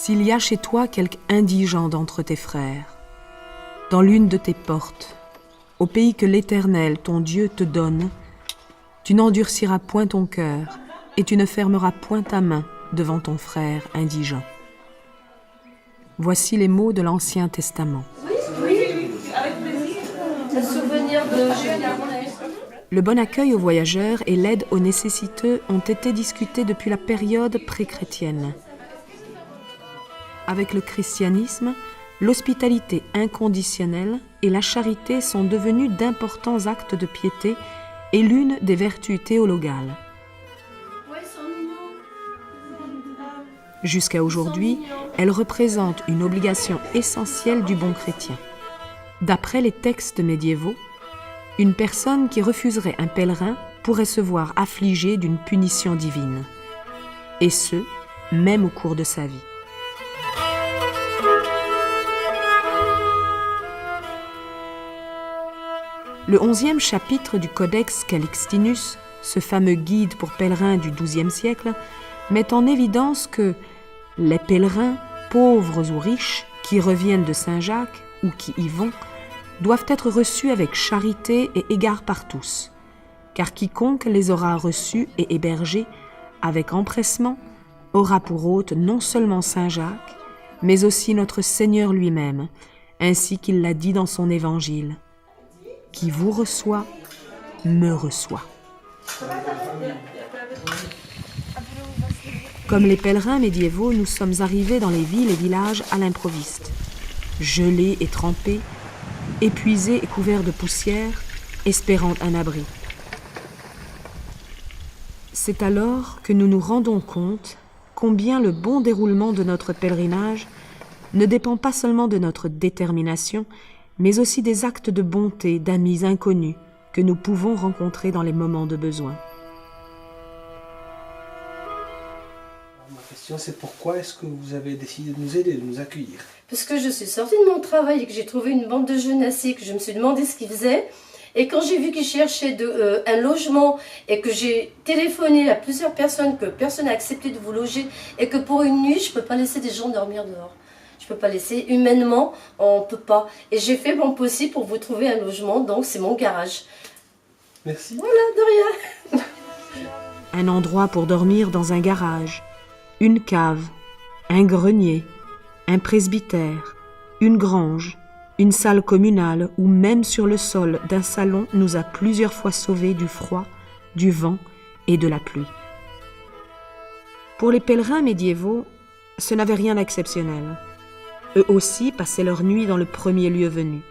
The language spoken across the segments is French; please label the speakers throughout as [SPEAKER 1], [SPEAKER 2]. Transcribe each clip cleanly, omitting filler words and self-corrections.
[SPEAKER 1] S'il y a chez toi quelque indigent d'entre tes frères, dans l'une de tes portes, au pays que l'Éternel, ton Dieu, te donne, tu n'endurciras point ton cœur et tu ne fermeras point ta main devant ton frère indigent. Voici les mots de l'Ancien Testament.
[SPEAKER 2] Oui, avec plaisir. Le souvenir de Julien.
[SPEAKER 1] Le bon accueil aux voyageurs et l'aide aux nécessiteux ont été discutés depuis la période pré-chrétienne. Avec le christianisme, l'hospitalité inconditionnelle et la charité sont devenus d'importants actes de piété et l'une des vertus théologales. Jusqu'à aujourd'hui, elles représentent une obligation essentielle du bon chrétien. D'après les textes médiévaux, une personne qui refuserait un pèlerin pourrait se voir affligée d'une punition divine, et ce, même au cours de sa vie. Le 11e chapitre du Codex Calixtinus, ce fameux guide pour pèlerins du XIIe siècle, met en évidence que les pèlerins, pauvres ou riches, qui reviennent de Saint-Jacques ou qui y vont, doivent être reçus avec charité et égard par tous, car quiconque les aura reçus et hébergés avec empressement aura pour hôte non seulement Saint-Jacques, mais aussi notre Seigneur lui-même, ainsi qu'il l'a dit dans son évangile. Qui vous reçoit, me reçoit. Comme les pèlerins médiévaux, nous sommes arrivés dans les villes et villages à l'improviste, gelés et trempés, épuisés et couverts de poussière, espérant un abri. C'est alors que nous nous rendons compte combien le bon déroulement de notre pèlerinage ne dépend pas seulement de notre détermination, mais aussi des actes de bonté d'amis inconnus que nous pouvons rencontrer dans les moments de besoin.
[SPEAKER 3] Ma question, c'est pourquoi est-ce que vous avez décidé de nous aider, de nous accueillir?
[SPEAKER 2] Parce que je suis sortie de mon travail et que j'ai trouvé une bande de jeunes assis, que je me suis demandé ce qu'ils faisaient. Et quand j'ai vu qu'ils cherchaient un logement et que j'ai téléphoné à plusieurs personnes, que personne n'a accepté de vous loger et que pour une nuit, je ne peux pas laisser des gens dormir dehors. Je ne peux pas laisser, humainement, on ne peut pas. Et j'ai fait mon possible pour vous trouver un logement, donc c'est mon garage.
[SPEAKER 3] Merci.
[SPEAKER 2] Voilà, de rien.
[SPEAKER 1] Un endroit pour dormir dans un garage, une cave, un grenier, un presbytère, une grange, une salle communale ou même sur le sol d'un salon nous a plusieurs fois sauvés du froid, du vent et de la pluie. Pour les pèlerins médiévaux, ce n'avait rien d'exceptionnel. Eux aussi passaient leur nuit dans le premier lieu venu.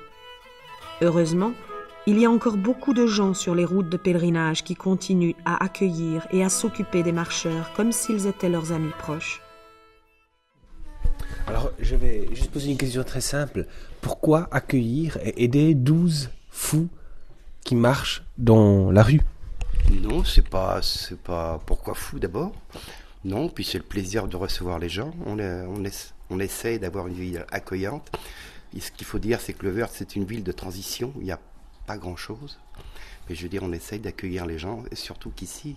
[SPEAKER 1] Heureusement, il y a encore beaucoup de gens sur les routes de pèlerinage qui continuent à accueillir et à s'occuper des marcheurs comme s'ils étaient leurs amis proches.
[SPEAKER 3] Alors, je vais juste poser une question très simple. Pourquoi accueillir et aider 12 fous qui marchent dans la rue?
[SPEAKER 4] Non, c'est pas pourquoi fou d'abord. Non, puis c'est le plaisir de recevoir les gens. On essaye d'avoir une ville accueillante. Et ce qu'il faut dire, c'est que le Wörth, c'est une ville de transition. Il n'y a pas grand-chose. Mais je veux dire, on essaye d'accueillir les gens. Et surtout qu'ici,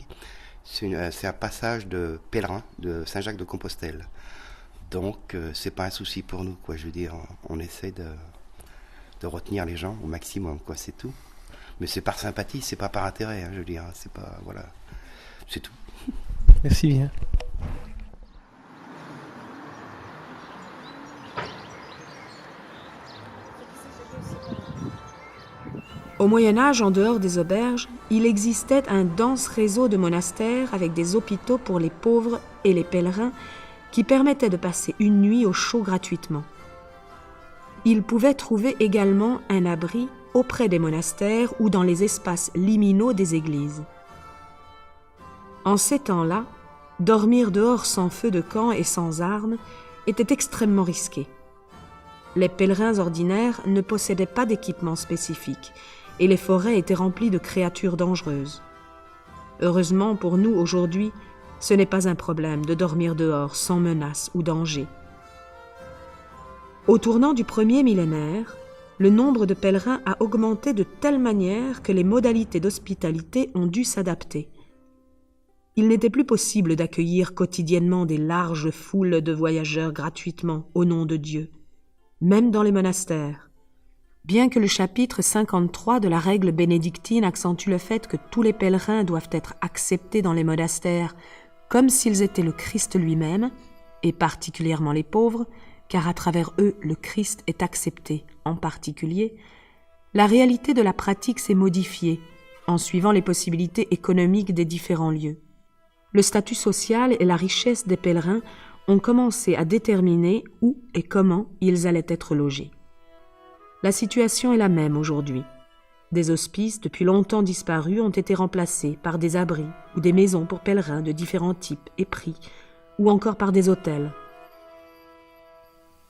[SPEAKER 4] c'est un passage de pèlerins de Saint-Jacques-de-Compostelle. Donc, c'est pas un souci pour nous, quoi. Je veux dire, on essaie de retenir les gens au maximum, quoi. C'est tout. Mais c'est par sympathie, c'est pas par intérêt, hein, je veux dire. C'est pas, voilà, c'est tout.
[SPEAKER 3] Merci bien.
[SPEAKER 1] Au Moyen-Âge, en dehors des auberges, il existait un dense réseau de monastères avec des hôpitaux pour les pauvres et les pèlerins qui permettaient de passer une nuit au chaud gratuitement. Ils pouvaient trouver également un abri auprès des monastères ou dans les espaces liminaux des églises. En ces temps-là, dormir dehors sans feu de camp et sans armes était extrêmement risqué. Les pèlerins ordinaires ne possédaient pas d'équipement spécifique et les forêts étaient remplies de créatures dangereuses. Heureusement pour nous aujourd'hui, ce n'est pas un problème de dormir dehors sans menace ou danger. Au tournant du premier millénaire, le nombre de pèlerins a augmenté de telle manière que les modalités d'hospitalité ont dû s'adapter. Il n'était plus possible d'accueillir quotidiennement des larges foules de voyageurs gratuitement au nom de Dieu, même dans les monastères. Bien que le chapitre 53 de la règle bénédictine accentue le fait que tous les pèlerins doivent être acceptés dans les monastères comme s'ils étaient le Christ lui-même, et particulièrement les pauvres, car à travers eux le Christ est accepté en particulier, la réalité de la pratique s'est modifiée en suivant les possibilités économiques des différents lieux. Le statut social et la richesse des pèlerins ont commencé à déterminer où et comment ils allaient être logés. La situation est la même aujourd'hui. Des hospices depuis longtemps disparus ont été remplacés par des abris ou des maisons pour pèlerins de différents types et prix, ou encore par des hôtels.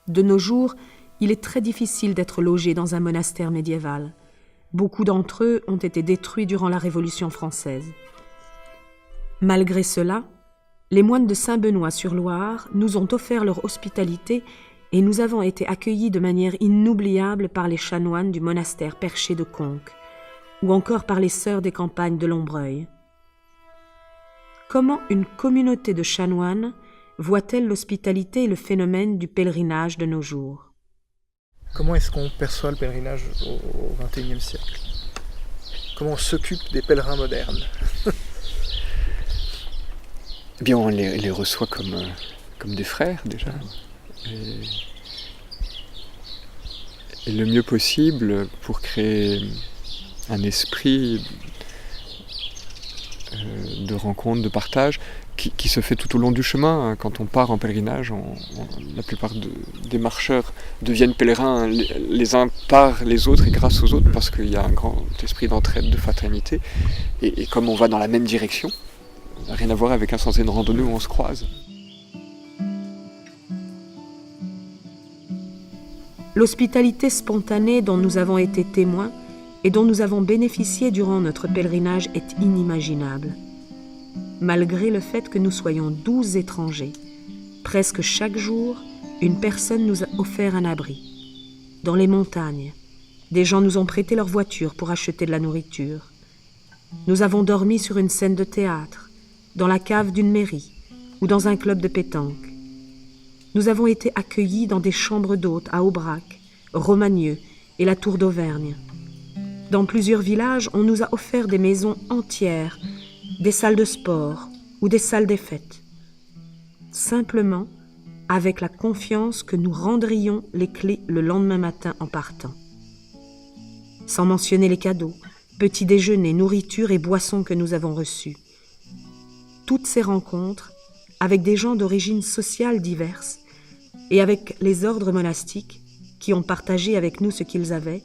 [SPEAKER 1] De nos jours, il est très difficile d'être logé dans un monastère médiéval. Beaucoup d'entre eux ont été détruits durant la Révolution française. Malgré cela, les moines de Saint-Benoît-sur-Loire nous ont offert leur hospitalité et nous avons été accueillis de manière inoubliable par les chanoines du monastère perché de Conques, ou encore par les sœurs des campagnes de Lombreuil. Comment une communauté de chanoines voit-elle l'hospitalité et le phénomène du pèlerinage de nos jours?
[SPEAKER 5] Comment est-ce qu'on perçoit le pèlerinage au XXIe siècle? Comment on s'occupe des pèlerins modernes?
[SPEAKER 6] Eh bien, on les reçoit comme des frères, déjà. Et le mieux possible pour créer un esprit de rencontre, de partage, qui se fait tout au long du chemin. Quand on part en pèlerinage, la plupart des marcheurs deviennent pèlerins les uns par les autres et grâce aux autres, parce qu'il y a un grand esprit d'entraide, de fraternité. Et comme on va dans la même direction, ça n'a rien à voir avec un sentier de randonnée où on se croise.
[SPEAKER 1] L'hospitalité spontanée dont nous avons été témoins et dont nous avons bénéficié durant notre pèlerinage est inimaginable. Malgré le fait que nous soyons 12 étrangers, presque chaque jour, une personne nous a offert un abri. Dans les montagnes, des gens nous ont prêté leur voiture pour acheter de la nourriture. Nous avons dormi sur une scène de théâtre, dans la cave d'une mairie ou dans un club de pétanque. Nous avons été accueillis dans des chambres d'hôtes à Aubrac, Romagneux et la Tour d'Auvergne. Dans plusieurs villages, on nous a offert des maisons entières, des salles de sport ou des salles des fêtes. Simplement, avec la confiance que nous rendrions les clés le lendemain matin en partant. Sans mentionner les cadeaux, petits déjeuners, nourriture et boissons que nous avons reçus. Toutes ces rencontres, avec des gens d'origines sociales diverses et avec les ordres monastiques qui ont partagé avec nous ce qu'ils avaient,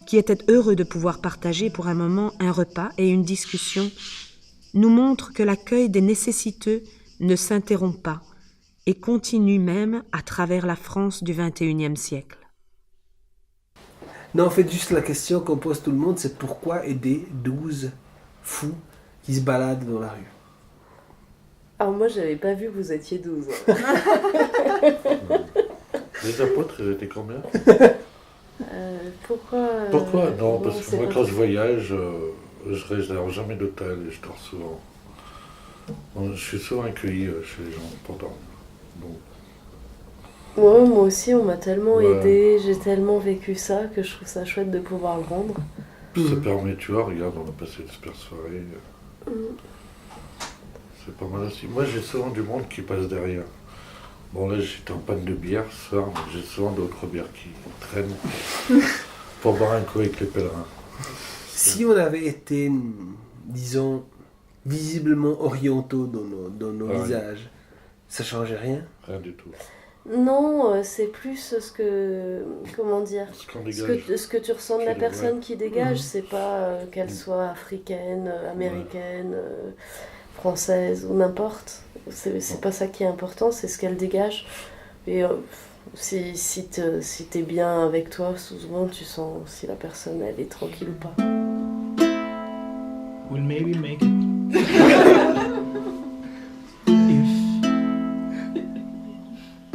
[SPEAKER 1] qui étaient heureux de pouvoir partager pour un moment un repas et une discussion, nous montrent que l'accueil des nécessiteux ne s'interrompt pas et continue même à travers la France du XXIe siècle.
[SPEAKER 3] Non, en fait, juste la question qu'on pose tout le monde, c'est pourquoi aider 12 fous qui se baladent dans la rue?
[SPEAKER 7] Alors moi, j'avais pas vu que vous étiez 12.
[SPEAKER 8] Les apôtres, ils étaient combien?
[SPEAKER 7] Pourquoi
[SPEAKER 8] Non, parce que moi, quand je voyage, je réserve jamais d'hôtel et je dors souvent. Je suis souvent accueilli chez les gens pour dormir. Donc...
[SPEAKER 7] Ouais, moi aussi, on m'a tellement aidé, j'ai tellement vécu ça que je trouve ça chouette de pouvoir le rendre.
[SPEAKER 8] Ça permet, tu vois, regarde, on a passé une super soirée. C'est pas mal aussi. Moi, j'ai souvent du monde qui passe derrière. Bon, là, j'étais en panne de bière ce soir, mais j'ai souvent d'autres bières qui traînent pour boire un coup avec les pèlerins.
[SPEAKER 3] Si on avait été, disons, visiblement orientaux dans nos visages, ça changeait rien?
[SPEAKER 8] Rien du tout.
[SPEAKER 7] Non, c'est plus ce que, comment dire, ce que tu ressens de la personne qui dégage, c'est pas qu'elle soit africaine, américaine, française ou n'importe. C'est pas ça qui est important, c'est ce qu'elle dégage. Et si t'es bien avec toi, souvent tu sens si la personne elle est tranquille ou pas.
[SPEAKER 9] We'll maybe make it.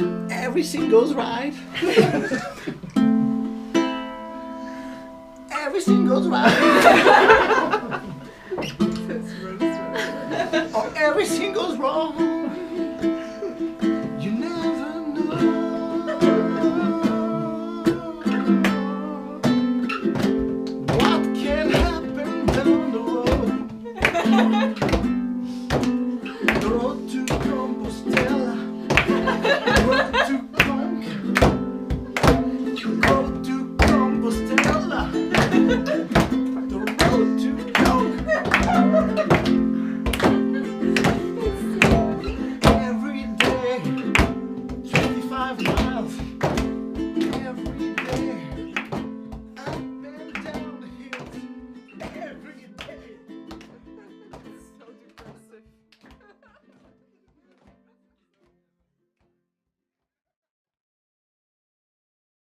[SPEAKER 9] If everything goes right. Everything goes right. Or everything goes wrong.